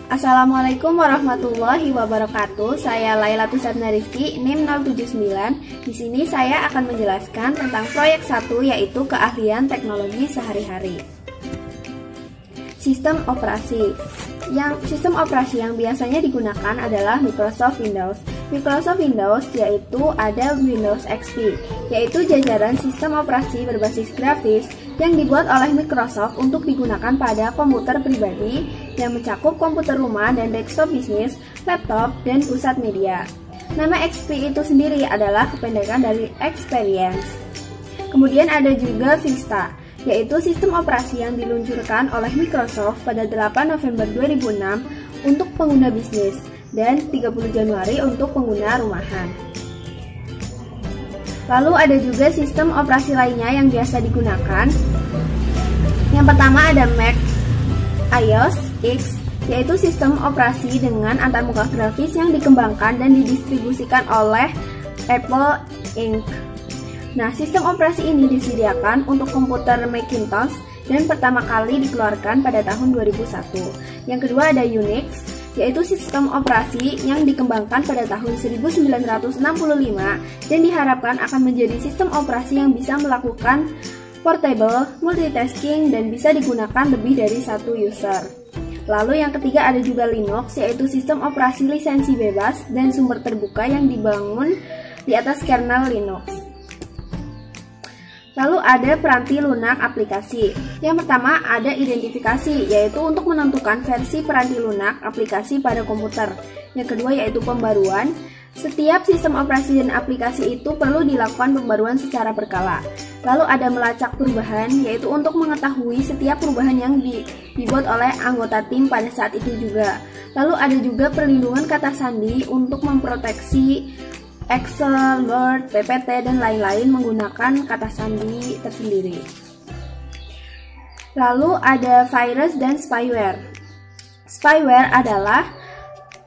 Assalamualaikum warahmatullahi wabarakatuh. Saya Laila Tusatna Rizky, NIM 079. Di sini saya akan menjelaskan tentang proyek 1, yaitu keahlian teknologi sehari-hari. Sistem operasi. Sistem operasi yang biasanya digunakan adalah Microsoft Windows. Microsoft Windows yaitu ada Windows XP, yaitu jajaran sistem operasi berbasis grafis yang dibuat oleh Microsoft untuk digunakan pada komputer pribadi yang mencakup komputer rumah dan desktop bisnis, laptop, dan pusat media. Nama XP itu sendiri adalah kependekan dari Experience. Kemudian ada juga Vista, yaitu sistem operasi yang diluncurkan oleh Microsoft pada 8 November 2006 untuk pengguna bisnis dan 30 Januari untuk pengguna rumahan. Lalu ada juga sistem operasi lainnya yang biasa digunakan. Yang pertama ada Mac iOS X, yaitu sistem operasi dengan antarmuka grafis yang dikembangkan dan didistribusikan oleh Apple Inc. Nah, sistem operasi ini disediakan untuk komputer Macintosh dan pertama kali dikeluarkan pada tahun 2001. Yang kedua ada Unix, yaitu sistem operasi yang dikembangkan pada tahun 1965 dan diharapkan akan menjadi sistem operasi yang bisa melakukan portable, multitasking, dan bisa digunakan lebih dari satu user. Lalu yang ketiga ada juga Linux, yaitu sistem operasi lisensi bebas dan sumber terbuka yang dibangun di atas kernel Linux. Lalu ada peranti lunak aplikasi. Yang pertama ada identifikasi, yaitu untuk menentukan versi peranti lunak aplikasi pada komputer. Yang kedua yaitu pembaruan. Setiap sistem operasi dan aplikasi itu perlu dilakukan pembaruan secara berkala. Lalu ada melacak perubahan, yaitu untuk mengetahui setiap perubahan yang dibuat oleh anggota tim pada saat itu juga. Lalu ada juga perlindungan kata sandi untuk memproteksi Excel, Word, PPT, dan lain-lain menggunakan kata sandi tersendiri. Lalu ada virus dan spyware. Spyware adalah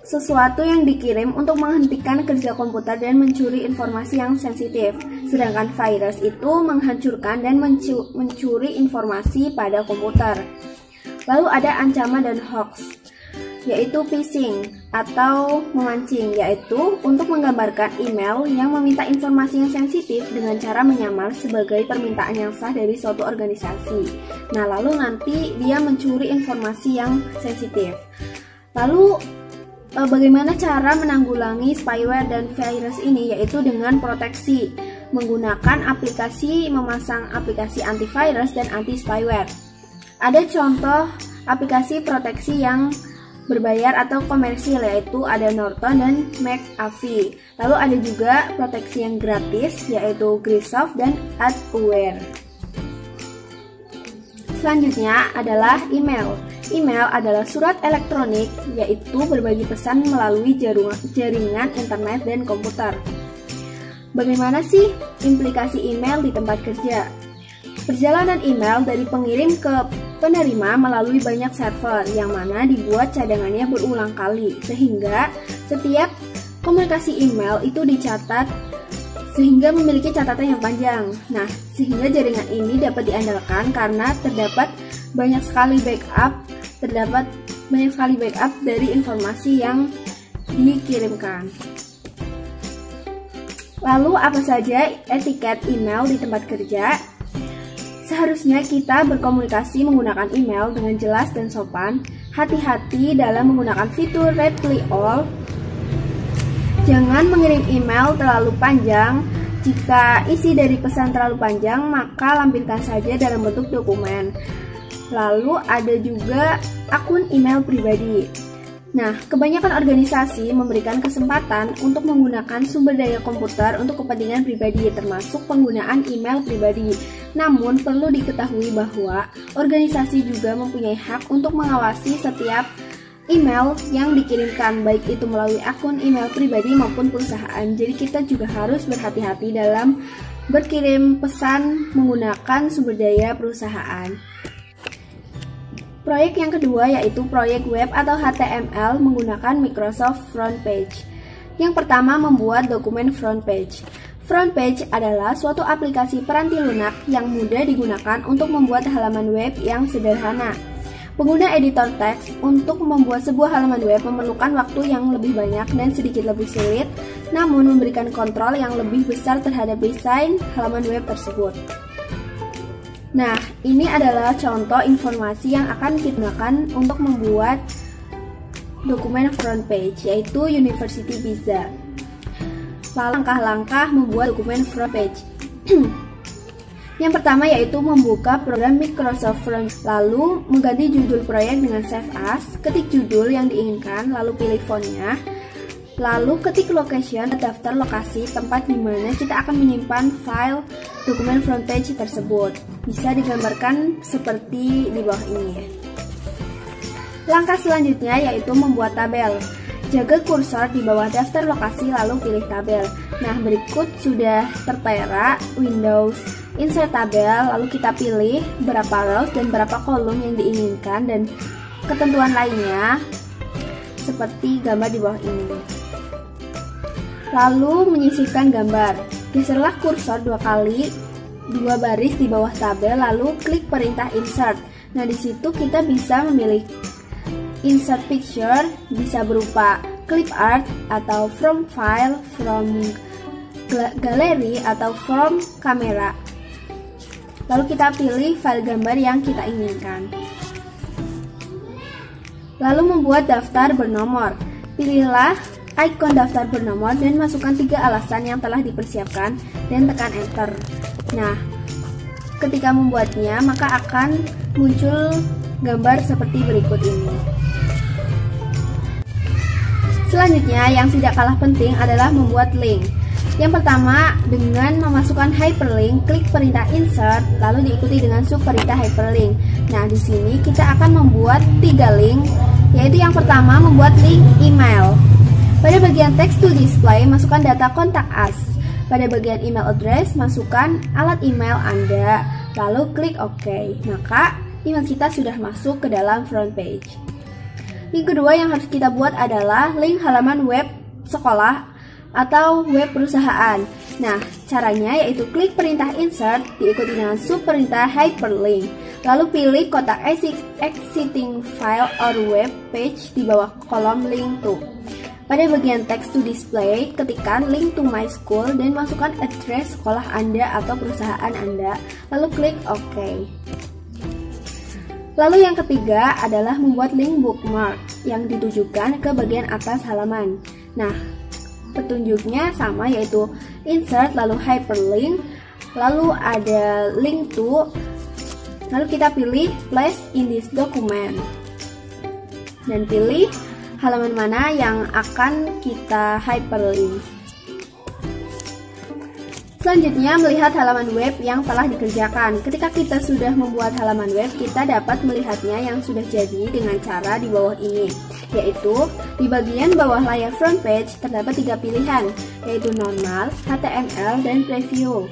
sesuatu yang dikirim untuk menghentikan kerja komputer dan mencuri informasi yang sensitif. Sedangkan virus itu menghancurkan dan mencuri informasi pada komputer. Lalu ada ancaman dan hoax, yaitu phishing atau memancing, yaitu untuk menggambarkan email yang meminta informasi yang sensitif dengan cara menyamar sebagai permintaan yang sah dari suatu organisasi. Nah, lalu nanti dia mencuri informasi yang sensitif. Lalu bagaimana cara menanggulangi spyware dan virus ini, yaitu dengan proteksi menggunakan aplikasi, memasang aplikasi antivirus dan anti spyware. Ada contoh aplikasi proteksi yang berbayar atau komersil, yaitu ada Norton dan McAfee. Lalu ada juga proteksi yang gratis, yaitu Graysoft dan Adware. Selanjutnya adalah email. Email adalah surat elektronik, yaitu berbagi pesan melalui jaringan internet dan komputer. Bagaimana sih implikasi email di tempat kerja? Perjalanan email dari pengirim ke penerima melalui banyak server yang mana dibuat cadangannya berulang kali, sehingga setiap komunikasi email itu dicatat sehingga memiliki catatan yang panjang. Nah, sehingga jaringan ini dapat diandalkan karena terdapat banyak sekali backup dari informasi yang dikirimkan. Lalu apa saja etiket email di tempat kerja? Seharusnya kita berkomunikasi menggunakan email dengan jelas dan sopan. Hati-hati dalam menggunakan fitur reply all. Jangan mengirim email terlalu panjang. Jika isi dari pesan terlalu panjang, maka lampirkan saja dalam bentuk dokumen. Lalu ada juga akun email pribadi. Nah, kebanyakan organisasi memberikan kesempatan untuk menggunakan sumber daya komputer untuk kepentingan pribadi, termasuk penggunaan email pribadi. Namun, perlu diketahui bahwa organisasi juga mempunyai hak untuk mengawasi setiap email yang dikirimkan, baik itu melalui akun email pribadi maupun perusahaan. Jadi, kita juga harus berhati-hati dalam berkirim pesan menggunakan sumber daya perusahaan. Proyek yang kedua yaitu proyek web atau HTML menggunakan Microsoft Frontpage. Yang pertama, membuat dokumen Frontpage. Frontpage adalah suatu aplikasi peranti lunak yang mudah digunakan untuk membuat halaman web yang sederhana. Pengguna editor teks untuk membuat sebuah halaman web memerlukan waktu yang lebih banyak dan sedikit lebih sulit, namun memberikan kontrol yang lebih besar terhadap desain halaman web tersebut. Nah, ini adalah contoh informasi yang akan kita gunakan untuk membuat dokumen front page, yaitu University Visa. Lalu langkah-langkah membuat dokumen front page. Yang pertama yaitu membuka program Microsoft Front, lalu mengganti judul proyek dengan Save As, ketik judul yang diinginkan, lalu pilih fontnya, lalu ketik location, daftar lokasi tempat di mana kita akan menyimpan file dokumen front page tersebut. Bisa digambarkan seperti di bawah ini. Langkah selanjutnya yaitu membuat tabel. Jaga kursor di bawah daftar lokasi lalu pilih tabel. Nah, berikut sudah tertera Windows Insert tabel, lalu kita pilih berapa rows dan berapa kolom yang diinginkan dan ketentuan lainnya seperti gambar di bawah ini. Lalu menyisipkan gambar. Geserlah kursor 2 kali 2 baris di bawah tabel lalu klik perintah insert. Nah, di situ kita bisa memilih insert picture, bisa berupa clip art atau from file, from gallery atau from kamera. Lalu kita pilih file gambar yang kita inginkan. Lalu membuat daftar bernomor. Pilihlah ikon daftar bernomor dan masukkan 3 alasan yang telah dipersiapkan dan tekan enter. Nah, ketika membuatnya maka akan muncul gambar seperti berikut ini. Selanjutnya yang tidak kalah penting adalah membuat link. Yang pertama, dengan memasukkan hyperlink, klik perintah insert, lalu diikuti dengan subperintah hyperlink. Nah, di sini kita akan membuat 3 link, yaitu yang pertama membuat link email. Pada bagian text to display, masukkan data kontak us. Pada bagian email address, masukkan alat email Anda, lalu klik OK. Maka email kita sudah masuk ke dalam front page. Link kedua yang harus kita buat adalah link halaman web sekolah atau web perusahaan. Nah, caranya yaitu klik perintah insert diikuti dengan subperintah hyperlink. Lalu pilih kotak exiting file or web page di bawah kolom link to. Pada bagian text to display, ketikkan link to my school dan masukkan address sekolah Anda atau perusahaan Anda, lalu klik OK. Lalu yang ketiga adalah membuat link bookmark yang ditujukan ke bagian atas halaman. Nah, petunjuknya sama yaitu insert lalu hyperlink, lalu ada link to, lalu kita pilih place in this document dan pilih halaman mana yang akan kita hyperlink. Selanjutnya, melihat halaman web yang telah dikerjakan. Ketika kita sudah membuat halaman web, kita dapat melihatnya yang sudah jadi dengan cara di bawah ini, yaitu di bagian bawah layar front page terdapat 3 pilihan, yaitu normal, HTML, dan preview.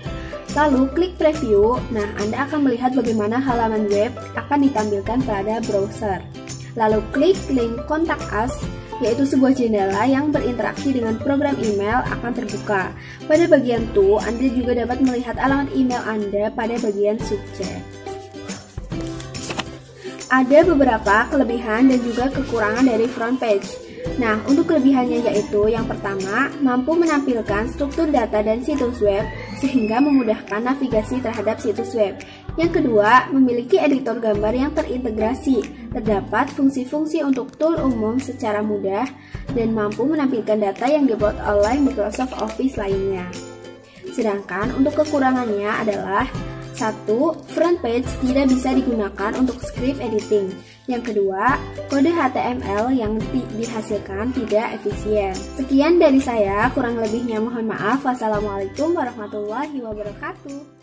Lalu klik preview. Nah, Anda akan melihat bagaimana halaman web akan ditampilkan pada browser. Lalu klik link kontak us, yaitu sebuah jendela yang berinteraksi dengan program email akan terbuka. Pada bagian to, Anda juga dapat melihat alamat email Anda pada bagian subjek. Ada beberapa kelebihan dan juga kekurangan dari front page. Nah, untuk kelebihannya yaitu yang pertama, mampu menampilkan struktur data dan situs web sehingga memudahkan navigasi terhadap situs web. Yang kedua, memiliki editor gambar yang terintegrasi. Terdapat fungsi-fungsi untuk tool umum secara mudah dan mampu menampilkan data yang dibuat oleh Microsoft Office lainnya. Sedangkan untuk kekurangannya adalah 1. Front page tidak bisa digunakan untuk script editing. Yang kedua, kode HTML yang dihasilkan tidak efisien. Sekian dari saya, kurang lebihnya mohon maaf. Wassalamualaikum warahmatullahi wabarakatuh.